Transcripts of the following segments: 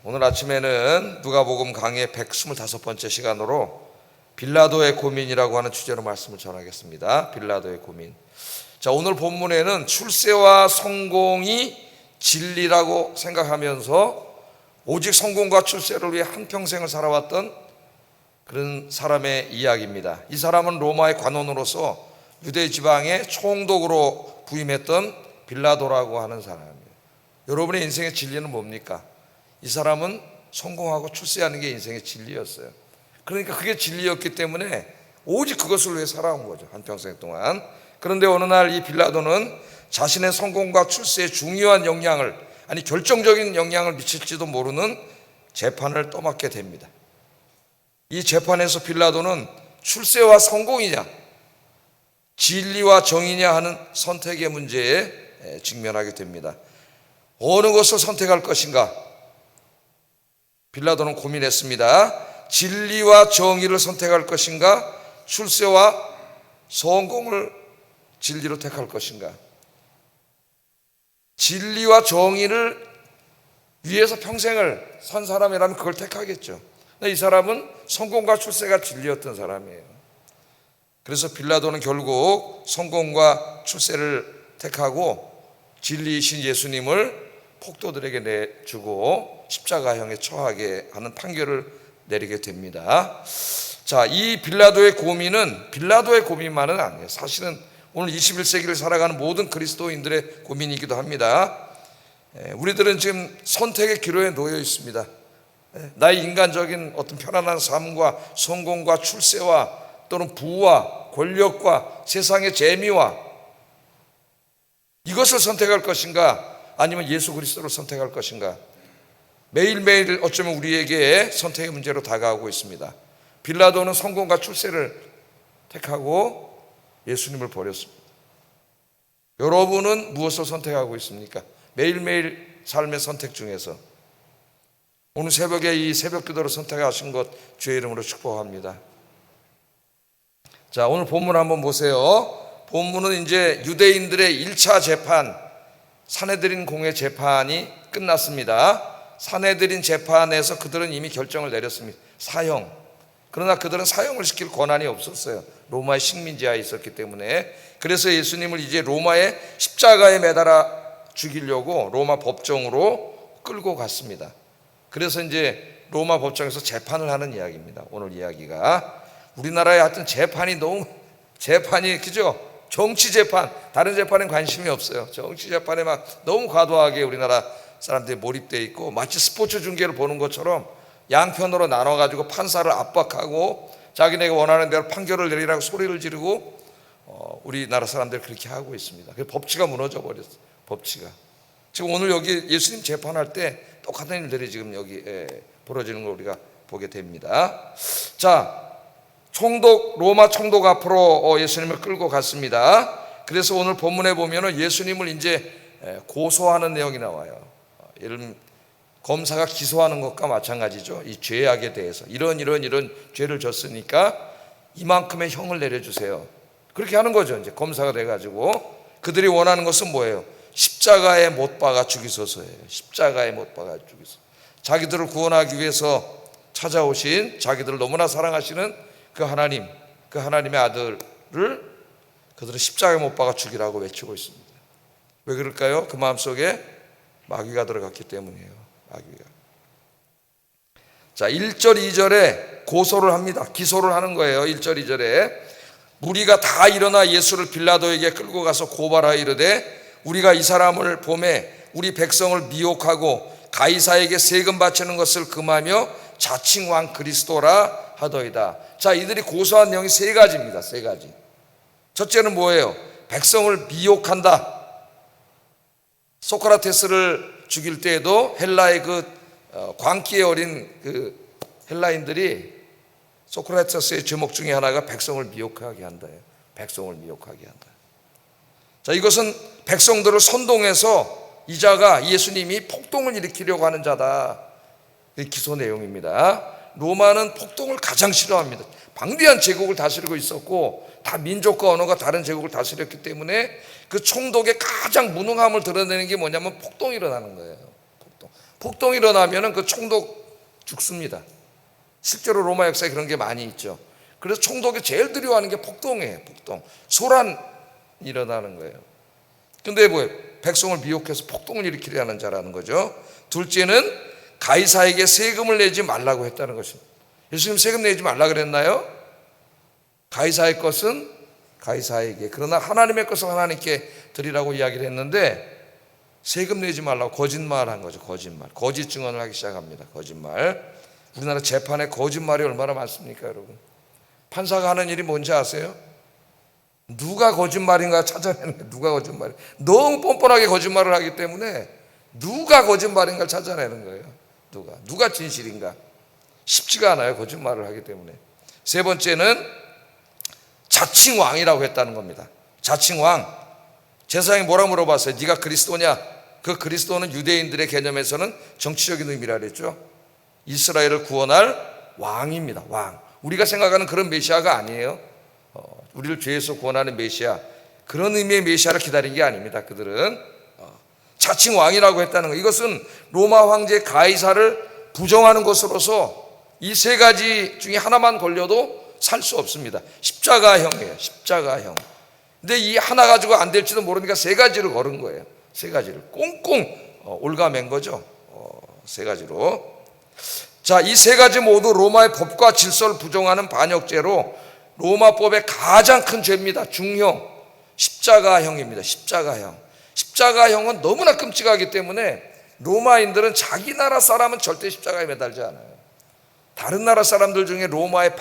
오늘 아침에는 누가복음 강의 125번째 시간으로 빌라도의 고민이라고 하는 주제로 말씀을 전하겠습니다. 빌라도의 고민. 오늘 본문에는 출세와 성공이 진리라고 생각하면서 오직 성공과 출세를 위해 한평생을 살아왔던 그런 사람의 이야기입니다. 이 사람은 로마의 관원으로서 유대 지방의 총독으로 부임했던 빌라도라고 하는 사람이에요. 여러분의 인생의 진리는 뭡니까? 이 사람은 성공하고 출세하는 게 인생의 진리였어요. 그러니까 그게 진리였기 때문에 오직 그것을 위해 살아온 거죠, 한평생 동안. 그런데 어느 날 이 빌라도는 자신의 성공과 출세에 중요한 영향을, 아니 결정적인 영향을 미칠지도 모르는 재판을 떠맡게 됩니다. 이 재판에서 빌라도는 출세와 성공이냐, 진리와 정의냐 하는 선택의 문제에 직면하게 됩니다. 어느 것을 선택할 것인가? 빌라도는 고민했습니다. 진리와 정의를 선택할 것인가? 출세와 성공을 진리로 택할 것인가? 진리와 정의를 위해서 평생을 산 사람이라면 그걸 택하겠죠. 이 사람은 성공과 출세가 진리였던 사람이에요. 그래서 빌라도는 결국 성공과 출세를 택하고 진리이신 예수님을 폭도들에게 내주고 십자가형에 처하게 하는 판결을 내리게 됩니다. 이 빌라도의 고민은 빌라도의 고민만은 아니에요. 사실은 오늘 21세기를 살아가는 모든 그리스도인들의 고민이기도 합니다. 우리들은 지금 선택의 기로에 놓여 있습니다. 나의 인간적인 어떤 편안한 삶과 성공과 출세와 또는 부와 권력과 세상의 재미와 이것을 선택할 것인가, 아니면 예수 그리스도를 선택할 것인가? 매일매일 어쩌면 우리에게 선택의 문제로 다가오고 있습니다. 빌라도는 성공과 출세를 택하고 예수님을 버렸습니다. 여러분은 무엇을 선택하고 있습니까? 매일매일 삶의 선택 중에서 오늘 새벽에 이 새벽 기도를 선택하신 것 주의 이름으로 축복합니다. 오늘 본문 한번 보세요. 본문은 이제 유대인들의 1차 재판, 산헤드린 공회 재판이 끝났습니다. 산헤드린 재판에서 그들은 이미 결정을 내렸습니다. 사형. 그러나 그들은 사형을 시킬 권한이 없었어요. 로마의 식민지하에 있었기 때문에. 그래서 예수님을 이제 로마의 십자가에 매달아 죽이려고 로마 법정으로 끌고 갔습니다. 그래서 이제 로마 법정에서 재판을 하는 이야기입니다. 오늘 이야기가 우리나라의 하여튼 재판이 그죠? 정치 재판, 다른 재판엔 관심이 없어요. 정치 재판에 막 너무 과도하게 우리나라 사람들이 몰입되어 있고, 마치 스포츠 중계를 보는 것처럼 양편으로 나눠가지고 판사를 압박하고 자기네가 원하는 대로 판결을 내리라고 소리를 지르고 우리나라 사람들이 그렇게 하고 있습니다. 그래서 법치가 무너져 버렸어요. 법치가. 지금 오늘 여기 예수님 재판할 때 똑같은 일들이 지금 여기 벌어지는 걸 우리가 보게 됩니다. 로마 총독 앞으로 예수님을 끌고 갔습니다. 그래서 오늘 본문에 보면은 예수님을 이제 고소하는 내용이 나와요. 예를 들면 검사가 기소하는 것과 마찬가지죠. 이 죄악에 대해서 이런 죄를 졌으니까 이만큼의 형을 내려주세요. 그렇게 하는 거죠. 이제 검사가 돼가지고 그들이 원하는 것은 뭐예요? 십자가에 못 박아 죽이소서예요. 십자가에 못 박아 죽이소서. 자기들을 구원하기 위해서 찾아오신, 자기들을 너무나 사랑하시는 그 하나님, 그 하나님의 아들을 그들은 십자가에 못 박아 죽이라고 외치고 있습니다. 왜 그럴까요? 그 마음속에 마귀가 들어갔기 때문이에요. 마귀가. 1절 2절에 고소를 합니다. 기소를 하는 거예요. 1절 2절에 무리가 다 일어나 예수를 빌라도에게 끌고 가서 고발하여 이르되 우리가 이 사람을 보매 우리 백성을 미혹하고 가이사에게 세금 바치는 것을 금하며 자칭 왕 그리스도라 하더이다. 이들이 고소한 내용이 세 가지입니다. 세 가지. 첫째는 뭐예요? 백성을 미혹한다. 소크라테스를 죽일 때에도 헬라의 광기에 어린 그 헬라인들이 소크라테스의 제목 중에 하나가 백성을 미혹하게 한다예요. 백성을 미혹하게 한다. 이것은 백성들을 선동해서 이자가 예수님이 폭동을 일으키려고 하는 자다. 기소 내용입니다. 로마는 폭동을 가장 싫어합니다. 방대한 제국을 다스리고 있었고 다 민족과 언어가 다른 제국을 다스렸기 때문에 그 총독의 가장 무능함을 드러내는 게 뭐냐면 폭동이 일어나는 거예요. 폭동이 일어나면은 그 총독 죽습니다. 실제로 로마 역사에 그런 게 많이 있죠. 그래서 총독이 제일 두려워하는 게 폭동이에요. 폭동. 소란이 일어나는 거예요. 근데 뭐예요? 백성을 미혹해서 폭동을 일으키려는 자라는 거죠. 둘째는 가이사에게 세금을 내지 말라고 했다는 것입니다. 예수님 세금 내지 말라 그랬나요? 가이사의 것은 가이사에게, 그러나 하나님의 것은 하나님께 드리라고 이야기를 했는데 세금 내지 말라고 거짓말한 거죠. 거짓 증언을 하기 시작합니다. 거짓말. 우리나라 재판에 거짓말이 얼마나 많습니까, 여러분? 판사가 하는 일이 뭔지 아세요? 누가 거짓말인가 찾아내는 거예요. 누가 거짓말? 너무 뻔뻔하게 거짓말을 하기 때문에 누가 거짓말인가 찾아내는 거예요. 누가 진실인가? 쉽지가 않아요. 거짓말을 하기 때문에. 세 번째는 자칭 왕이라고 했다는 겁니다. 자칭 왕. 제사장이 뭐라 물어봤어요? 네가 그리스도냐? 그 그리스도는 유대인들의 개념에서는 정치적인 의미라 그랬죠. 이스라엘을 구원할 왕입니다. 왕. 우리가 생각하는 그런 메시아가 아니에요. 우리를 죄에서 구원하는 메시아, 그런 의미의 메시아를 기다린 게 아닙니다. 그들은 자칭 왕이라고 했다는 거. 이것은 로마 황제 가이사를 부정하는 것으로서 이 세 가지 중에 하나만 걸려도 살 수 없습니다. 십자가형이에요. 십자가형. 근데 이 하나 가지고 안 될지도 모르니까 세 가지를 걸은 거예요. 세 가지를 꽁꽁 올가맨 거죠. 세 가지로. 자, 이 세 가지 모두 로마의 법과 질서를 부정하는 반역죄로 로마법의 가장 큰 죄입니다. 중형, 십자가형입니다. 십자가형. 십자가형은 너무나 끔찍하기 때문에 로마인들은 자기 나라 사람은 절대 십자가에 매달지 않아요. 다른 나라 사람들 중에 로마에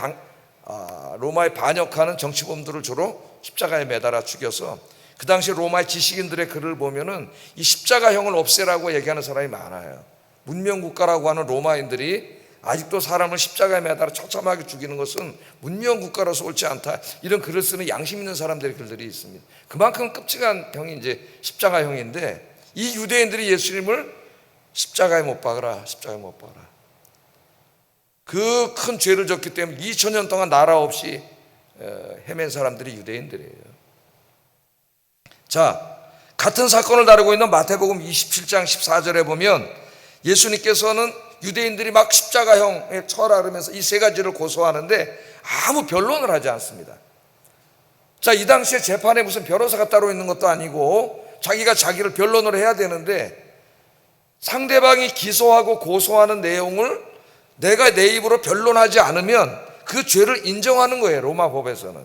반역하는 정치범들을 주로 십자가에 매달아 죽여서, 그 당시 로마의 지식인들의 글을 보면은 이 십자가형을 없애라고 얘기하는 사람이 많아요. 문명국가라고 하는 로마인들이 아직도 사람을 십자가에 매달아 처참하게 죽이는 것은 문명국가로서 옳지 않다, 이런 글을 쓰는 양심 있는 사람들의 글들이 있습니다. 그만큼 끔찍한 형이 이제 십자가형인데, 이 유대인들이 예수님을 십자가에 못 박아라, 십자가에 못 박아라. 그 큰 죄를 졌기 때문에 2000년 동안 나라 없이 헤맨 사람들이 유대인들이에요. 자, 같은 사건을 다루고 있는 마태복음 27장 14절에 보면 예수님께서는 유대인들이 막 십자가형에 처하라 그러면서 이 세 가지를 고소하는데 아무 변론을 하지 않습니다. 자, 이 당시에 재판에 무슨 변호사가 따로 있는 것도 아니고 자기가 자기를 변론을 해야 되는데, 상대방이 기소하고 고소하는 내용을 내가 내 입으로 변론하지 않으면 그 죄를 인정하는 거예요. 로마 법에서는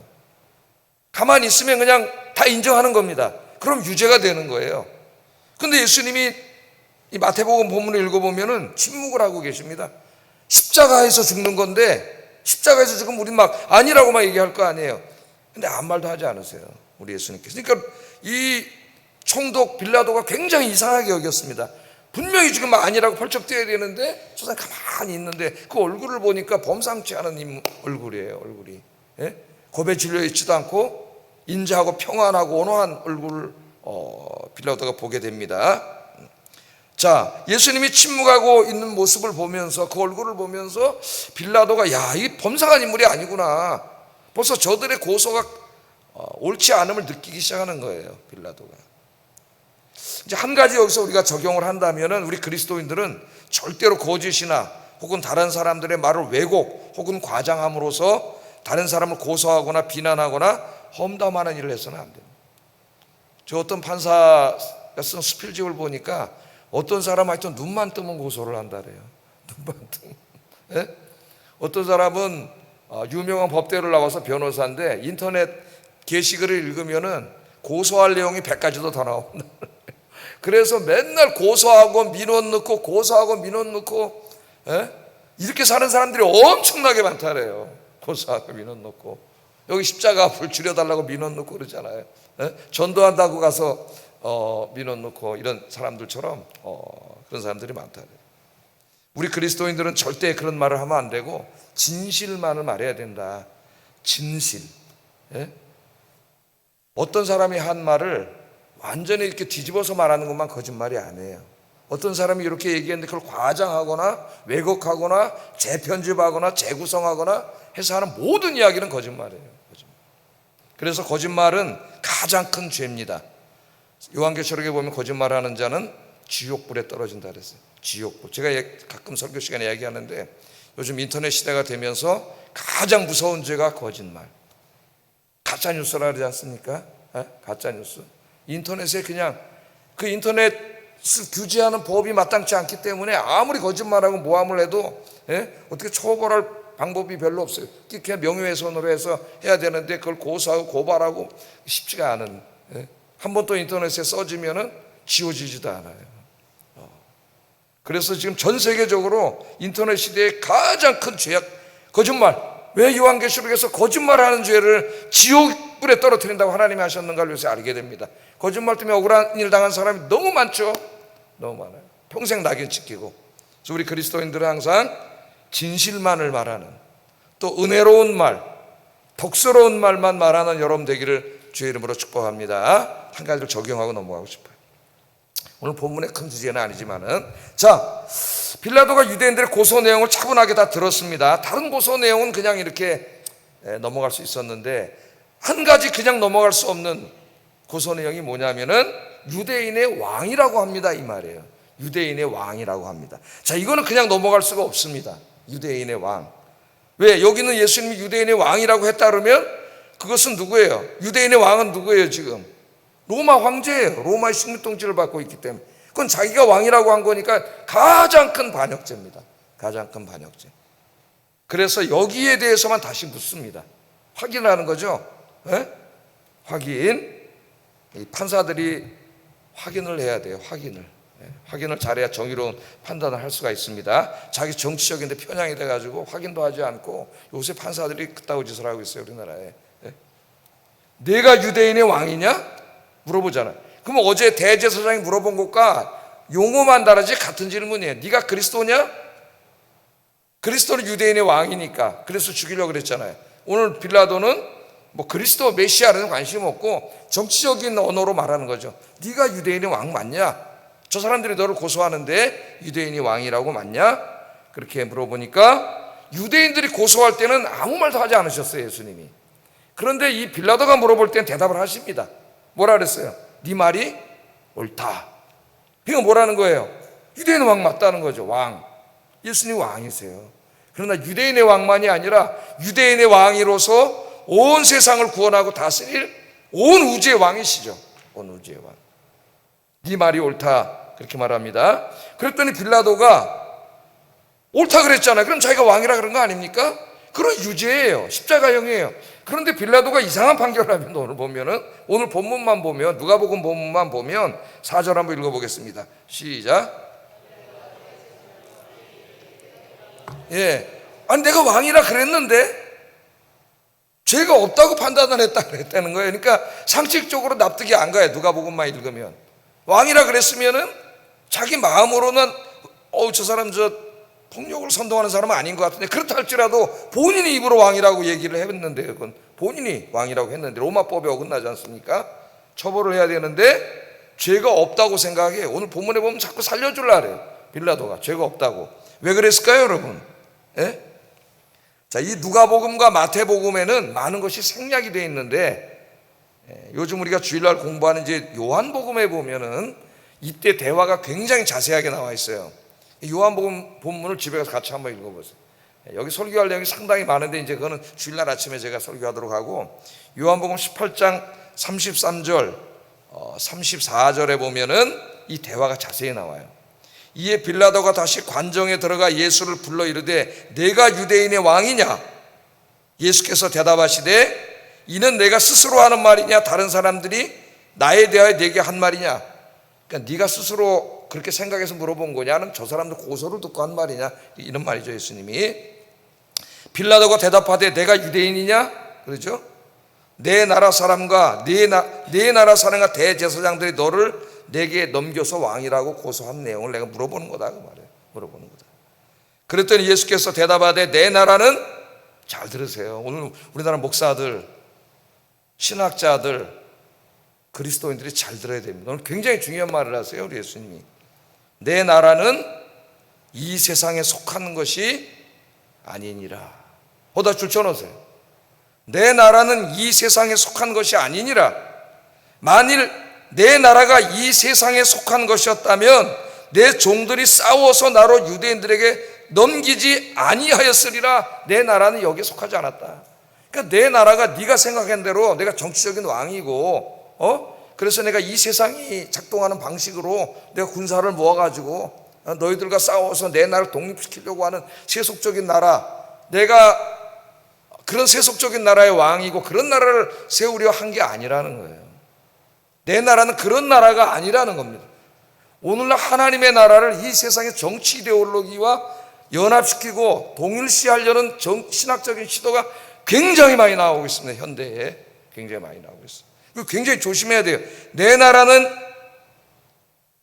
가만히 있으면 그냥 다 인정하는 겁니다. 그럼 유죄가 되는 거예요. 근데 예수님이 이 마태복음 본문을 읽어보면은 침묵을 하고 계십니다. 십자가에서 죽는 건데, 십자가에서 지금 우리 막 아니라고 막 얘기할 거 아니에요. 근데 아무 말도 하지 않으세요, 우리 예수님께서. 그러니까 이 총독 빌라도가 굉장히 이상하게 여겼습니다. 분명히 지금 막 아니라고 펄쩍 뛰어야 되는데 저 사람 가만히 있는데 그 얼굴을 보니까 범상치 않은 얼굴이에요. 얼굴이, 예? 겁에 질려 있지도 않고 인자하고 평안하고 온화한 얼굴을 빌라도가 보게 됩니다. 자, 예수님이 침묵하고 있는 모습을 보면서, 그 얼굴을 보면서 빌라도가 야, 이 범상한 인물이 아니구나, 벌써 저들의 고소가 옳지 않음을 느끼기 시작하는 거예요, 빌라도가. 이제 한 가지 여기서 우리가 적용을 한다면은, 우리 그리스도인들은 절대로 거짓이나 혹은 다른 사람들의 말을 왜곡 혹은 과장함으로써 다른 사람을 고소하거나 비난하거나 험담하는 일을 해서는 안 됩니다. 저 어떤 판사가 쓴 스필집을 보니까 어떤 사람은 하여튼 눈만 뜨면 고소를 한다래요. 눈만 뜨면. 예? 어떤 사람은 유명한 법대를 나와서 변호사인데 인터넷 게시글을 읽으면은 고소할 내용이 100가지도 더 나온다. 그래서 맨날 고소하고 민원 넣고 고소하고 민원 넣고, 예? 이렇게 사는 사람들이 엄청나게 많다래요. 고소하고 민원 넣고, 여기 십자가 앞을 줄여달라고 민원 넣고 그러잖아요. 예? 전도한다고 가서 민원 넣고, 이런 사람들처럼 그런 사람들이 많다래요. 우리 그리스도인들은 절대 그런 말을 하면 안 되고 진실만을 말해야 된다. 진실. 예? 어떤 사람이 한 말을 완전히 이렇게 뒤집어서 말하는 것만 거짓말이 아니에요. 어떤 사람이 이렇게 얘기했는데 그걸 과장하거나 왜곡하거나 재편집하거나 재구성하거나 해서 하는 모든 이야기는 거짓말이에요. 거짓말. 그래서 거짓말은 가장 큰 죄입니다. 요한계시록에 보면 거짓말하는 자는 지옥불에 떨어진다 그랬어요. 지옥불. 제가 가끔 설교 시간에 이야기하는데 요즘 인터넷 시대가 되면서 가장 무서운 죄가 거짓말, 가짜뉴스라 그러지 않습니까? 가짜뉴스. 인터넷에 그냥 그 인터넷을 규제하는 법이 마땅치 않기 때문에 아무리 거짓말하고 모함을 해도 어떻게 처벌할 방법이 별로 없어요. 그냥 명예훼손으로 해서 해야 되는데 그걸 고소하고 고발하고 쉽지가 않은. 한 번 또 인터넷에 써지면은 지워지지도 않아요. 그래서 지금 전 세계적으로 인터넷 시대의 가장 큰 죄악, 거짓말. 왜 요한계시록에서 거짓말하는 죄를 지옥불에 떨어뜨린다고 하나님이 하셨는가를 요새 알게 됩니다. 거짓말 때문에 억울한 일 당한 사람이 너무 많죠. 너무 많아요. 평생 낙인 찍히고. 그래서 우리 그리스도인들은 항상 진실만을 말하는, 또 은혜로운 말, 복스러운 말만 말하는 여러분 되기를 주의 이름으로 축복합니다. 한 가지를 적용하고 넘어가고 싶어요. 오늘 본문의 큰 주제는 아니지만은, 자, 빌라도가 유대인들의 고소 내용을 차분하게 다 들었습니다. 다른 고소 내용은 그냥 이렇게 넘어갈 수 있었는데, 한 가지 그냥 넘어갈 수 없는 고소 내용이 뭐냐면은 유대인의 왕이라고 합니다, 이 말이에요. 유대인의 왕이라고 합니다. 자, 이거는 그냥 넘어갈 수가 없습니다. 유대인의 왕. 왜? 여기는 예수님이 유대인의 왕이라고 했다 그러면 그것은 누구예요? 유대인의 왕은 누구예요 지금? 로마 황제예요. 로마의 식민 통치를 받고 있기 때문에. 그건 자기가 왕이라고 한 거니까 가장 큰 반역죄입니다. 가장 큰 반역죄. 그래서 여기에 대해서만 다시 묻습니다. 확인하는 거죠. 확인. 이 판사들이 확인을 해야 돼요. 확인을 잘해야 정의로운 판단을 할 수가 있습니다. 자기 정치적인데 편향이 돼가지고 확인도 하지 않고 요새 판사들이 그따위 짓을 하고 있어요, 우리나라에. 내가 유대인의 왕이냐? 물어보잖아요. 그럼 어제 대제사장이 물어본 것과 용어만 다르지 같은 질문이에요. 네가 그리스도냐? 그리스도는 유대인의 왕이니까 그래서 죽이려고 그랬잖아요. 오늘 빌라도는 뭐 그리스도 메시아라는 관심 없고 정치적인 언어로 말하는 거죠. 네가 유대인의 왕 맞냐? 저 사람들이 너를 고소하는데 유대인이 왕이라고 맞냐? 그렇게 물어보니까 유대인들이 고소할 때는 아무 말도 하지 않으셨어요, 예수님이. 그런데 이 빌라도가 물어볼 때는 대답을 하십니다. 뭐라 그랬어요? 네 말이 옳다. 이거 뭐라는 거예요? 유대인의 왕 맞다는 거죠. 왕. 예수님 왕이세요. 그러나 유대인의 왕만이 아니라 유대인의 왕이로서 온 세상을 구원하고 다스릴 온 우주의 왕이시죠. 온 우주의 왕. 네 말이 옳다. 그렇게 말합니다. 그랬더니 빌라도가 옳다 그랬잖아요. 그럼 자기가 왕이라 그런 거 아닙니까? 그런 유죄예요. 십자가형이에요. 그런데 빌라도가 이상한 판결을 하면 오늘 본문만 보면, 누가복음 본문만 보면 4절 한번 읽어보겠습니다. 시작. 아니 내가 왕이라 그랬는데 죄가 없다고 판단을 했다는 거예요. 그러니까 상식적으로 납득이 안 가요. 누가복음만 읽으면. 왕이라 그랬으면은 자기 마음으로는 저 사람 폭력을 선동하는 사람은 아닌 것 같은데, 그렇다 할지라도 본인이 입으로 왕이라고 얘기를 했는데, 그건 본인이 왕이라고 했는데 로마법에 어긋나지 않습니까? 처벌을 해야 되는데 죄가 없다고 생각해. 오늘 본문에 보면 자꾸 살려주려고 그래요. 빌라도가 죄가 없다고. 왜 그랬을까요, 여러분? 자, 이 누가복음과 마태복음에는 많은 것이 생략이 되어 있는데, 요즘 우리가 주일날 공부하는 이제 요한복음에 보면은 이때 대화가 굉장히 자세하게 나와 있어요. 요한복음 본문을 집에 가서 같이 한번 읽어보세요. 여기 설교할 내용이 상당히 많은데 이제 그거는 주일날 아침에 제가 설교하도록 하고, 요한복음 18장 33절 34절에 보면은 이 대화가 자세히 나와요. 이에 빌라도가 다시 관정에 들어가 예수를 불러 이르되 내가 유대인의 왕이냐? 예수께서 대답하시되 이는 내가 스스로 하는 말이냐 다른 사람들이 나에 대하여 내게 한 말이냐? 그러니까 네가 스스로 그렇게 생각해서 물어본 거냐는 저 사람들 고소를 듣고 한 말이냐, 이런 말이죠. 예수님이. 빌라도가 대답하되 내가 유대인이냐? 그러죠. 내 나라 사람과 네 나라 사람과 대제사장들이 너를 내게 넘겨서 왕이라고 고소한 내용을 내가 물어보는 거다, 그 말이에요. 물어보는 거다. 그랬더니 예수께서 대답하되 내 나라는, 잘 들으세요. 오늘 우리나라 목사들, 신학자들, 그리스도인들이 잘 들어야 됩니다. 오늘 굉장히 중요한 말을 하세요, 우리 예수님이. 내 나라는 이 세상에 속하는 것이 아니니라. 보다 줄쳐놓으세요. 내 나라는 이 세상에 속한 것이 아니니라. 만일 내 나라가 이 세상에 속한 것이었다면 내 종들이 싸워서 나로 유대인들에게 넘기지 아니하였으리라. 내 나라는 여기에 속하지 않았다. 그러니까 내 나라가 네가 생각한 대로 내가 정치적인 왕이고 그래서 내가 이 세상이 작동하는 방식으로 내가 군사를 모아가지고 너희들과 싸워서 내 나라를 독립시키려고 하는 세속적인 나라, 내가 그런 세속적인 나라의 왕이고 그런 나라를 세우려 한 게 아니라는 거예요. 내 나라는 그런 나라가 아니라는 겁니다. 오늘날 하나님의 나라를 이 세상의 정치 이데올로기와 연합시키고 동일시하려는 신학적인 시도가 굉장히 많이 나오고 있습니다. 현대에 굉장히 많이 나오고 있어요. 이거 굉장히 조심해야 돼요. 내 나라는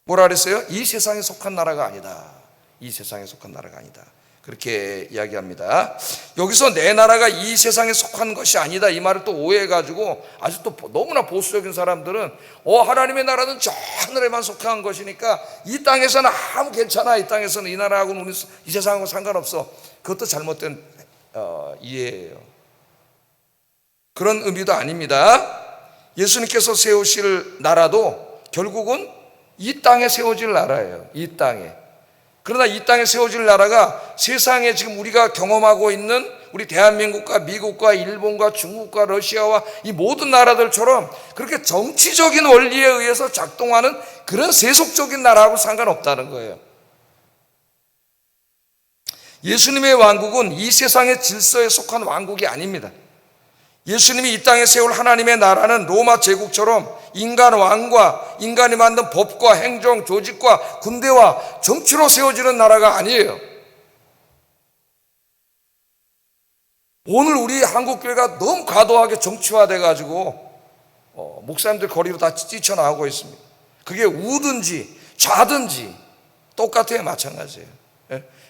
뭐라 그랬어요? 이 세상에 속한 나라가 아니다. 이 세상에 속한 나라가 아니다. 그렇게 이야기합니다. 여기서 내 나라가 이 세상에 속한 것이 아니다, 이 말을 또 오해해가지고 아주 또 너무나 보수적인 사람들은 하나님의 나라는 저 하늘에만 속한 것이니까 이 땅에서는 아무 괜찮아, 이 땅에서는 이 나라하고는 우리 이 세상하고 상관없어. 그것도 잘못된 이해예요. 그런 의미도 아닙니다. 예수님께서 세우실 나라도 결국은 이 땅에 세워질 나라예요. 이 땅에. 그러나 이 땅에 세워질 나라가 세상에 지금 우리가 경험하고 있는 우리 대한민국과 미국과 일본과 중국과 러시아와 이 모든 나라들처럼 그렇게 정치적인 원리에 의해서 작동하는 그런 세속적인 나라하고 상관없다는 거예요. 예수님의 왕국은 이 세상의 질서에 속한 왕국이 아닙니다. 예수님이 이 땅에 세울 하나님의 나라는 로마 제국처럼 인간 왕과 인간이 만든 법과 행정, 조직과 군대와 정치로 세워지는 나라가 아니에요. 오늘 우리 한국교회가 너무 과도하게 정치화돼가지고 목사님들 거리로 다 뛰쳐나오고 있습니다. 그게 우든지 좌든지 똑같아요. 마찬가지예요.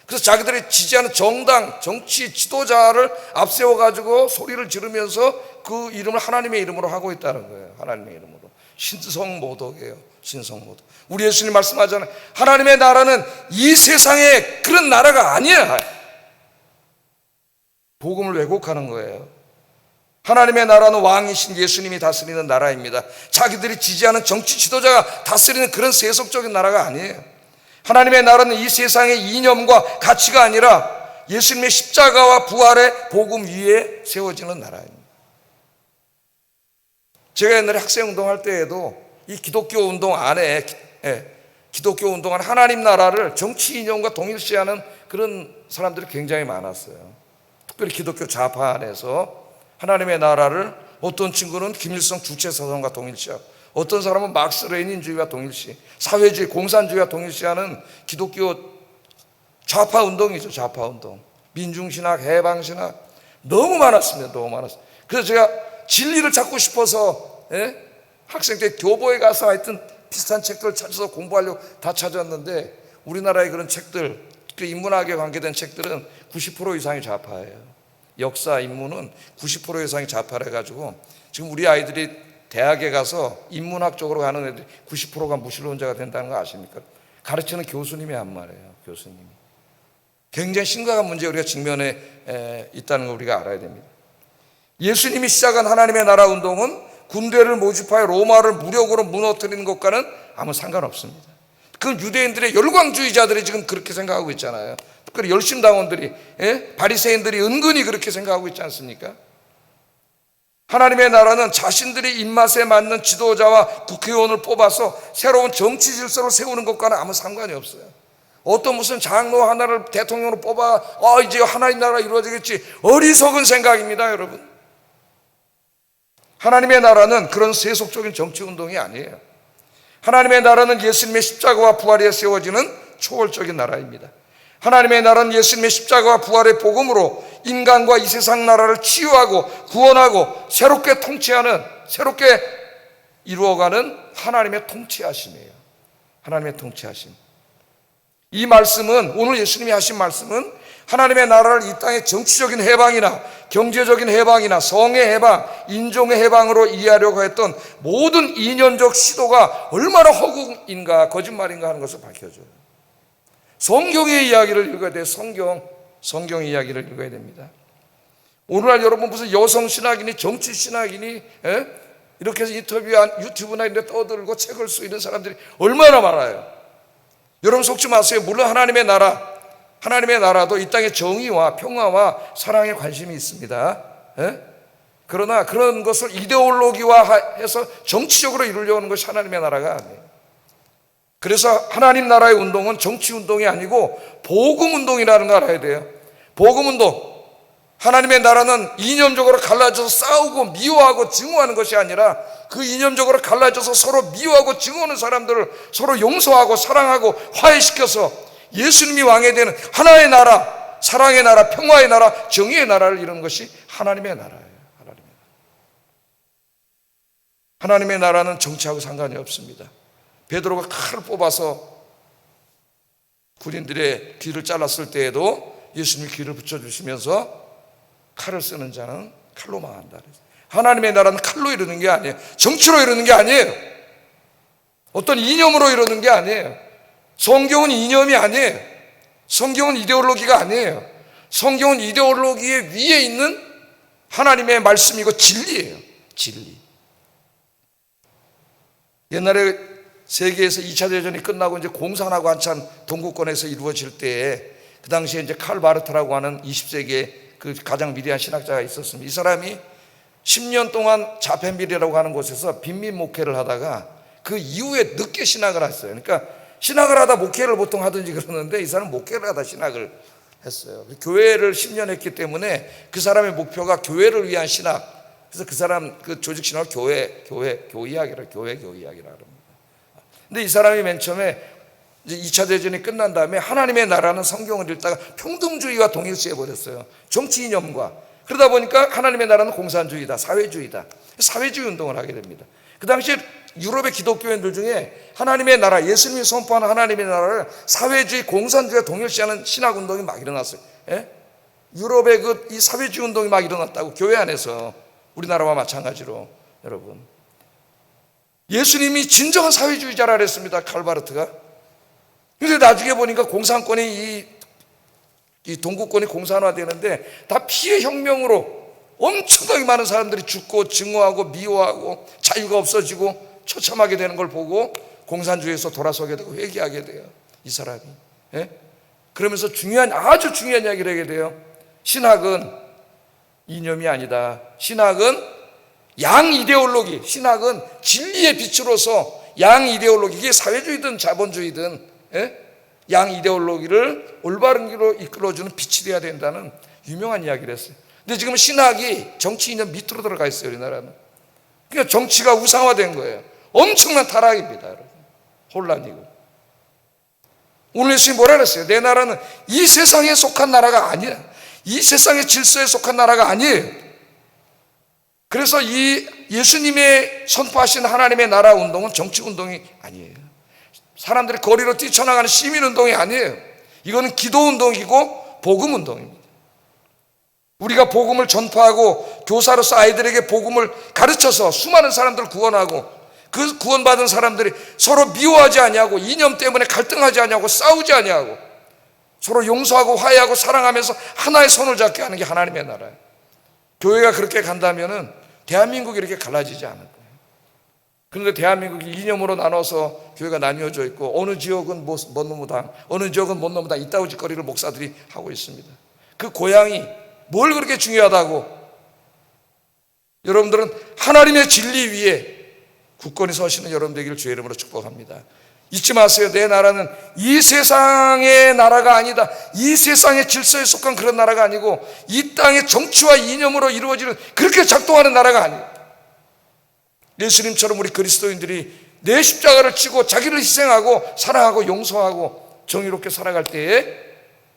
그래서 자기들이 지지하는 정당, 정치 지도자를 앞세워가지고 소리를 지르면서 그 이름을 하나님의 이름으로 하고 있다는 거예요. 하나님의 이름으로. 신성모독이에요. 신성모독. 우리 예수님 말씀하잖아요. 하나님의 나라는 이 세상의 그런 나라가 아니야. 복음을 왜곡하는 거예요. 하나님의 나라는 왕이신 예수님이 다스리는 나라입니다. 자기들이 지지하는 정치 지도자가 다스리는 그런 세속적인 나라가 아니에요. 하나님의 나라는 이 세상의 이념과 가치가 아니라 예수님의 십자가와 부활의 복음 위에 세워지는 나라입니다. 제가 옛날에 학생운동할 때에도 이 기독교 운동 안에 기독교 운동한 하나님 나라를 정치 이념과 동일시하는 그런 사람들이 굉장히 많았어요. 특별히 기독교 좌파 안에서 하나님의 나라를 어떤 친구는 김일성 주체사상과 동일시하고 어떤 사람은 막스 레닌주의와 동일시, 사회주의, 공산주의와 동일시하는 기독교 좌파 운동이죠. 좌파 운동. 민중신학, 해방신학 너무 많았습니다. 너무 많았어요. 그래서 제가 진리를 찾고 싶어서 학생 때 교보에 가서 하여튼 비슷한 책들을 찾아서 공부하려고 다 찾았는데 우리나라의 그런 책들, 그 인문학에 관계된 책들은 90% 이상이 좌파예요. 역사, 인문은 90% 이상이 좌파라 해가지고 지금 우리 아이들이 대학에 가서 인문학 쪽으로 가는 애들이 90%가 무신론자가 된다는 거 아십니까? 가르치는 교수님이 한 말이에요. 교수님이. 굉장히 심각한 문제 우리가 직면해 있다는 걸 우리가 알아야 됩니다. 예수님이 시작한 하나님의 나라 운동은 군대를 모집하여 로마를 무력으로 무너뜨리는 것과는 아무 상관없습니다. 그 유대인들의 열광주의자들이 지금 그렇게 생각하고 있잖아요. 특별히 열심당원들이, 바리새인들이 은근히 그렇게 생각하고 있지 않습니까? 하나님의 나라는 자신들이 입맛에 맞는 지도자와 국회의원을 뽑아서 새로운 정치 질서를 세우는 것과는 아무 상관이 없어요. 어떤 무슨 장로 하나를 대통령으로 뽑아 이제 하나님 나라가 이루어지겠지, 어리석은 생각입니다. 여러분, 하나님의 나라는 그런 세속적인 정치 운동이 아니에요. 하나님의 나라는 예수님의 십자가와 부활에 세워지는 초월적인 나라입니다. 하나님의 나라는 예수님의 십자가와 부활의 복음으로 인간과 이 세상 나라를 치유하고 구원하고 새롭게 통치하는, 새롭게 이루어가는 하나님의 통치하심이에요. 하나님의 통치하심. 이 말씀은, 오늘 예수님이 하신 말씀은 하나님의 나라를 이 땅의 정치적인 해방이나 경제적인 해방이나 성의 해방, 인종의 해방으로 이해하려고 했던 모든 이념적 시도가 얼마나 허구인가 거짓말인가 하는 것을 밝혀줘요. 성경의 이야기를 읽어야 돼요. 성경의 이야기를 읽어야 됩니다. 오늘날 여러분 무슨 여성신학이니 정치신학이니 이렇게 해서 인터뷰한 유튜브나 이런 데 떠들고 책을 쓰고 이런 사람들이 얼마나 많아요. 여러분 속지 마세요. 물론 하나님의 나라도 이 땅에 정의와 평화와 사랑에 관심이 있습니다. 예? 그러나 그런 것을 이데올로기화해서 정치적으로 이루려고 하는 것이 하나님의 나라가 아니에요. 그래서 하나님 나라의 운동은 정치 운동이 아니고 복음 운동이라는 걸 알아야 돼요. 복음 운동. 하나님의 나라는 이념적으로 갈라져서 싸우고 미워하고 증오하는 것이 아니라 그 이념적으로 갈라져서 서로 미워하고 증오하는 사람들을 서로 용서하고 사랑하고 화해시켜서 예수님이 왕이 되는 하나의 나라, 사랑의 나라, 평화의 나라, 정의의 나라를 이루는 것이 하나님의 나라예요. 하나님의 나라는 정치하고 상관이 없습니다. 베드로가 칼을 뽑아서 군인들의 귀를 잘랐을 때에도 예수님이 귀를 붙여주시면서 칼을 쓰는 자는 칼로 망한다. 하나님의 나라는 칼로 이루는 게 아니에요. 정치로 이루는 게 아니에요. 어떤 이념으로 이루는 게 아니에요. 성경은 이념이 아니에요. 성경은 이데올로기가 아니에요. 성경은 이데올로기의 위에 있는 하나님의 말씀이고 진리예요. 진리. 옛날에 세계에서 2차 대전이 끝나고 이제 공산하고 한참 동구권에서 이루어질 때에 그 당시에 이제 칼 바르트라고 하는 20세기의 그 가장 위대한 신학자가 있었습니다. 이 사람이 10년 동안 자펜빌이라고 하는 곳에서 빈민 목회를 하다가 그 이후에 늦게 신학을 했어요. 그러니까 신학을 하다 목회를 보통 하든지 그러는데 이 사람은 목회를 하다 신학을 했어요. 교회를 10년 했기 때문에 그 사람의 목표가 교회를 위한 신학. 그래서 그 사람 그 조직 신학을 교의학이라 합니다. 근데 이 사람이 맨 처음에 이제 2차 대전이 끝난 다음에 하나님의 나라는 성경을 읽다가 평등주의와 동일시해 버렸어요. 정치 이념과. 그러다 보니까 하나님의 나라는 공산주의다, 사회주의다. 사회주의 운동을 하게 됩니다. 그 당시에 유럽의 기독교인들 중에 하나님의 나라, 예수님이 선포하는 하나님의 나라를 사회주의, 공산주의와 동일시하는 신학 운동이 막 일어났어요. 예? 유럽의 이 사회주의 운동이 막 일어났다고, 교회 안에서. 우리나라와 마찬가지로. 여러분, 예수님이 진정한 사회주의자라 그랬습니다. 칼바르트가. 그런데 나중에 보니까 공산권이 이 동구권이 공산화되는데 다 피해 혁명으로 엄청나게 많은 사람들이 죽고 증오하고 미워하고 자유가 없어지고 처참하게 되는 걸 보고 공산주의에서 돌아서게 되고 회개하게 돼요. 이 사람이. 예? 그러면서 아주 중요한 이야기를 하게 돼요. 신학은 이념이 아니다. 신학은 양 이데올로기, 신학은 진리의 빛으로서 양 이데올로기, 이게 사회주의든 자본주의든 양 이데올로기를 올바른 길로 이끌어주는 빛이 되어야 된다는 유명한 이야기를 했어요. 근데 지금 신학이 정치 이념 밑으로 들어가 있어요. 우리나라는. 그러니까 정치가 우상화된 거예요. 엄청난 타락입니다. 여러분. 혼란이고. 오늘 예수님이 뭐라 그랬어요? 내 나라는 이 세상에 속한 나라가 아니야. 이 세상의 질서에 속한 나라가 아니에요. 그래서 이 예수님의 선포하신 하나님의 나라 운동은 정치 운동이 아니에요. 사람들이 거리로 뛰쳐나가는 시민 운동이 아니에요. 이거는 기도 운동이고 복음 운동입니다. 우리가 복음을 전파하고 교사로서 아이들에게 복음을 가르쳐서 수많은 사람들을 구원하고 그 구원받은 사람들이 서로 미워하지 아니하고 이념 때문에 갈등하지 아니하고 싸우지 아니하고 서로 용서하고 화해하고 사랑하면서 하나의 손을 잡게 하는 게 하나님의 나라예요. 교회가 그렇게 간다면은 대한민국이 이렇게 갈라지지 않을 거예요. 그런데 대한민국이 이념으로 나눠서 교회가 나뉘어져 있고 어느 지역은 뭔 놈무당, 어느 지역은 뭔 놈무당 이따위 짓거리를 목사들이 하고 있습니다. 그 고향이 뭘 그렇게 중요하다고? 여러분들은 하나님의 진리 위에 굳건히 서시는 여러분 되기를 주의 이름으로 축복합니다. 잊지 마세요. 내 나라는 이 세상의 나라가 아니다. 이 세상의 질서에 속한 그런 나라가 아니고 이 땅의 정치와 이념으로 이루어지는 그렇게 작동하는 나라가 아니에요. 예수님처럼 우리 그리스도인들이 내 십자가를 지고 자기를 희생하고 사랑하고 용서하고 정의롭게 살아갈 때에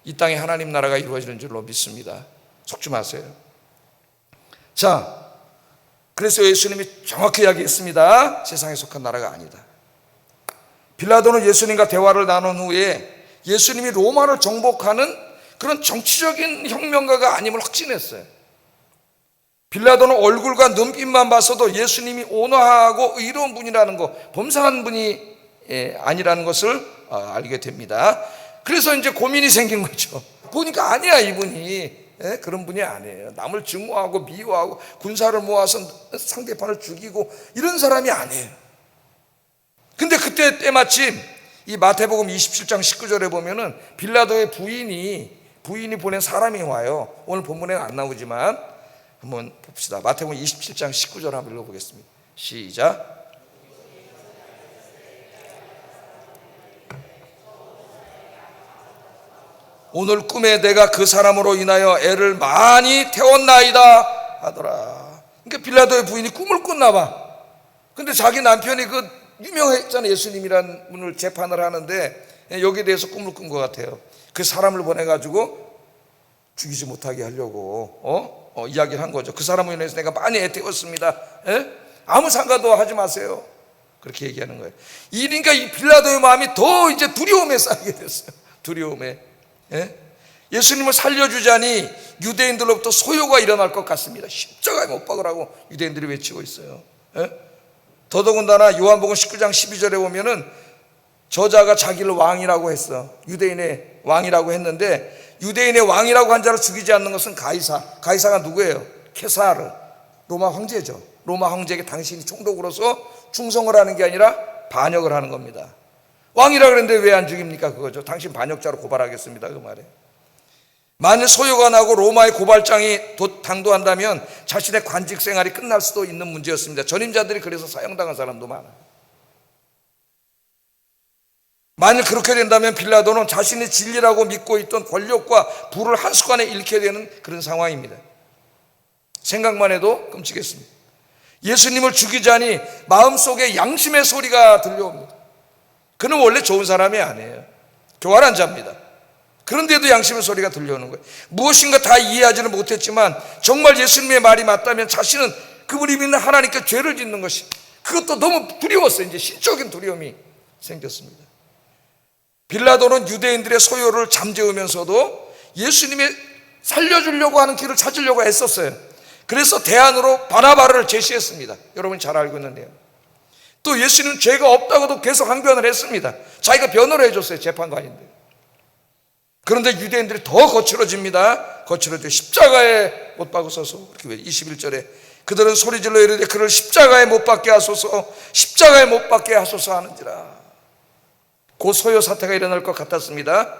이 땅에 하나님 나라가 이루어지는 줄로 믿습니다. 속지 마세요. 자, 그래서 예수님이 정확히 이야기했습니다. 세상에 속한 나라가 아니다. 빌라도는 예수님과 대화를 나눈 후에 예수님이 로마를 정복하는 그런 정치적인 혁명가가 아님을 확신했어요. 빌라도는 얼굴과 눈빛만 봐서도 예수님이 온화하고 의로운 분이라는 거, 범상한 분이 아니라는 것을 알게 됩니다. 그래서 이제 고민이 생긴 거죠. 보니까 아니야, 이분이. 그런 분이 아니에요. 남을 증오하고 미워하고 군사를 모아서 상대편을 죽이고 이런 사람이 아니에요. 근데 그때 때마침 이 마태복음 27장 19절에 보면은 빌라도의 부인이 보낸 사람이 와요. 오늘 본문에는 안 나오지만 한번 봅시다. 마태복음 27장 19절 한번 읽어보겠습니다. 시작. 오늘 꿈에 내가 그 사람으로 인하여 애를 많이 태웠나이다 하더라. 그러니까 빌라도의 부인이 꿈을 꿨나 봐. 근데 자기 남편이 그 유명했잖아요. 예수님이라는 분을 재판을 하는데 여기에 대해서 꿈을 꾼 것 같아요. 그 사람을 보내가지고 죽이지 못하게 하려고 이야기를 한 거죠. 그 사람으로 인해서 내가 많이 애 태웠습니다. 아무 상관도 하지 마세요. 그렇게 얘기하는 거예요. 그러니까 이 빌라도의 마음이 더 이제 두려움에 쌓이게 됐어요. 두려움에. 예수님을 살려주자니 유대인들로부터 소요가 일어날 것 같습니다. 십자가에 못 박으라고 유대인들이 외치고 있어요. 더더군다나 요한복음 19장 12절에 보면은 저자가 자기를 왕이라고 했어. 유대인의 왕이라고 했는데 유대인의 왕이라고 한 자를 죽이지 않는 것은 가이사가 누구예요? 케사르, 로마 황제죠. 로마 황제에게 당신이 총독으로서 충성을 하는 게 아니라 반역을 하는 겁니다. 왕이라 그랬는데 왜 안 죽입니까? 그거죠. 당신 반역자로 고발하겠습니다. 그 말에. 만일 소요가 나고 로마의 고발장이 당도한다면 자신의 관직 생활이 끝날 수도 있는 문제였습니다. 전임자들이 그래서 사형당한 사람도 많아요. 만일 그렇게 된다면 빌라도는 자신의 진리라고 믿고 있던 권력과 부를 한순간에 잃게 되는 그런 상황입니다. 생각만 해도 끔찍했습니다. 예수님을 죽이자니 마음속에 양심의 소리가 들려옵니다. 그는 원래 좋은 사람이 아니에요. 교활한 자입니다. 그런데도 양심의 소리가 들려오는 거예요. 무엇인가 다 이해하지는 못했지만 정말 예수님의 말이 맞다면 자신은 그분이 믿는 하나님께 죄를 짓는 것이, 그것도 너무 두려웠어요. 이제 신적인 두려움이 생겼습니다. 빌라도는 유대인들의 소요를 잠재우면서도 예수님의 살려주려고 하는 길을 찾으려고 했었어요. 그래서 대안으로 바나바를 제시했습니다. 여러분이 잘 알고 있는 내용. 또 예수님은 죄가 없다고도 계속 항변을 했습니다. 자기가 변호를 해줬어요. 재판관인데. 그런데 유대인들이 더 거칠어집니다. 거칠어져 십자가에 못 박으소서. 이렇게 21절에 그들은 소리질러 이르되 그를 십자가에 못 박게 하소서, 십자가에 못 박게 하소서 하는지라. 곧 소요 사태가 일어날 것 같았습니다.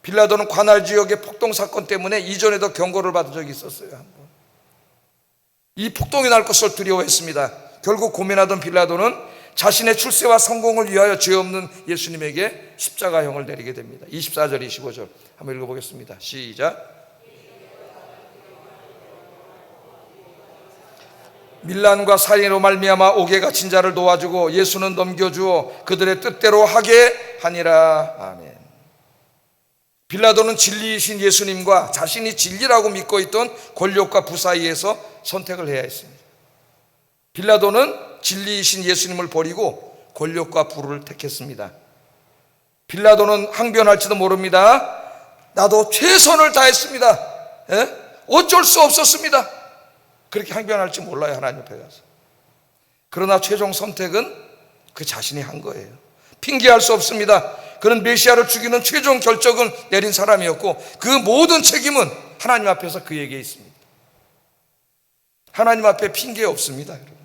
빌라도는 관할 지역의 폭동 사건 때문에 이전에도 경고를 받은 적이 있었어요. 한번. 이 폭동이 날 것을 두려워했습니다. 결국 고민하던 빌라도는 자신의 출세와 성공을 위하여 죄 없는 예수님에게 십자가형을 내리게 됩니다. 24절 25절 한번 읽어보겠습니다. 시작. 밀란과 살인으로 말미암아 옥에 갇힌 자를 도와주고 예수는 넘겨주어 그들의 뜻대로 하게 하니라. 아멘. 빌라도는 진리이신 예수님과 자신이 진리라고 믿고 있던 권력과 부 사이에서 선택을 해야 했습니다. 빌라도는 진리이신 예수님을 버리고 권력과 부를 택했습니다. 빌라도는 항변할지도 모릅니다. 나도 최선을 다했습니다. 어쩔 수 없었습니다. 그렇게 항변할지 몰라요. 하나님 앞에 가서. 그러나 최종 선택은 그 자신이 한 거예요. 핑계할 수 없습니다. 그는 메시아를 죽이는 최종 결정을 내린 사람이었고 그 모든 책임은 하나님 앞에서 그에게 있습니다. 하나님 앞에 핑계 없습니다. 여러분.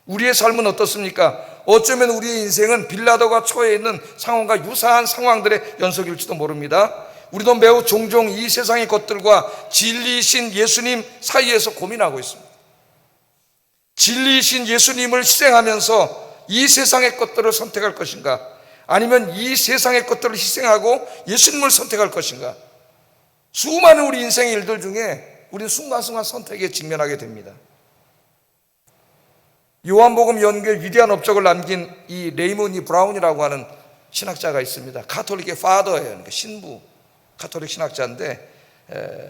우리의 삶은 어떻습니까? 어쩌면 우리의 인생은 빌라도가 처해 있는 상황과 유사한 상황들의 연속일지도 모릅니다. 우리도 매우 종종 이 세상의 것들과 진리이신 예수님 사이에서 고민하고 있습니다. 진리이신 예수님을 희생하면서 이 세상의 것들을 선택할 것인가, 아니면 이 세상의 것들을 희생하고 예수님을 선택할 것인가. 수많은 우리 인생의 일들 중에 우리는 순간순간 선택에 직면하게 됩니다. 요한복음 연구에 위대한 업적을 남긴 이 레이머니 브라운이라고 하는 신학자가 있습니다. 가톨릭의 파더예요. 그러니까 신부, 가톨릭 신학자인데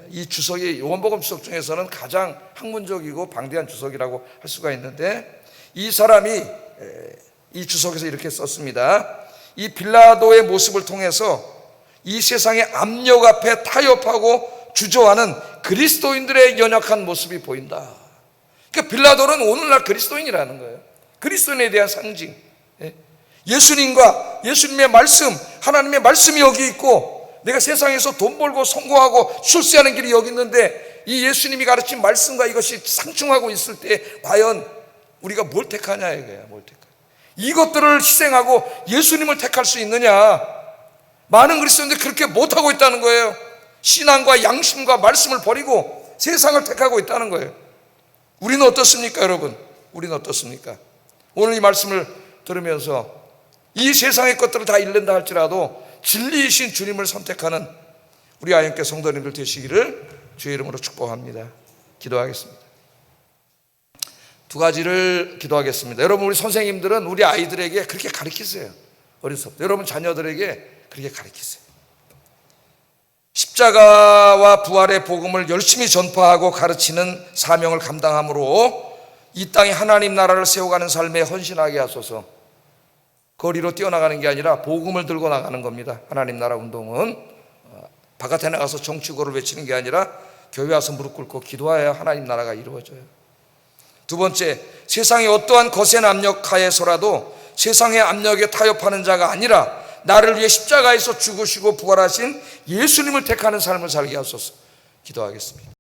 이 주석이 요한복음 주석 중에서는 가장 학문적이고 방대한 주석이라고 할 수가 있는데, 이 사람이 이 주석에서 이렇게 썼습니다. 이 빌라도의 모습을 통해서 이 세상의 압력 앞에 타협하고 주저하는 그리스도인들의 연약한 모습이 보인다. 그러니까 빌라도는 오늘날 그리스도인이라는 거예요. 그리스도인에 대한 상징. 예수님과 예수님의 말씀, 하나님의 말씀이 여기 있고 내가 세상에서 돈 벌고 성공하고 출세하는 길이 여기 있는데 이 예수님이 가르친 말씀과 이것이 상충하고 있을 때 과연 우리가 뭘 택하냐 이거야. 뭘 택하냐. 이것들을 희생하고 예수님을 택할 수 있느냐. 많은 그리스도인들이 그렇게 못하고 있다는 거예요. 신앙과 양심과 말씀을 버리고 세상을 택하고 있다는 거예요. 우리는 어떻습니까 여러분? 우리는 어떻습니까? 오늘 이 말씀을 들으면서 이 세상의 것들을 다 잃는다 할지라도 진리이신 주님을 선택하는 우리 아영교 성도님들 되시기를 주의 이름으로 축복합니다. 기도하겠습니다. 두 가지를 기도하겠습니다. 여러분, 우리 선생님들은 우리 아이들에게 그렇게 가르치세요. 어려서 여러분 자녀들에게 그렇게 가르치세요. 십자가와 부활의 복음을 열심히 전파하고 가르치는 사명을 감당함으로 이 땅에 하나님 나라를 세워가는 삶에 헌신하게 하소서. 거리로 뛰어나가는 게 아니라 복음을 들고 나가는 겁니다. 하나님 나라 운동은 바깥에 나가서 정치구호를 외치는 게 아니라 교회 와서 무릎 꿇고 기도해야 하나님 나라가 이루어져요. 두 번째, 세상의 어떠한 거센 압력 하에서라도 세상의 압력에 타협하는 자가 아니라 나를 위해 십자가에서 죽으시고 부활하신 예수님을 택하는 삶을 살게 하소서. 기도하겠습니다.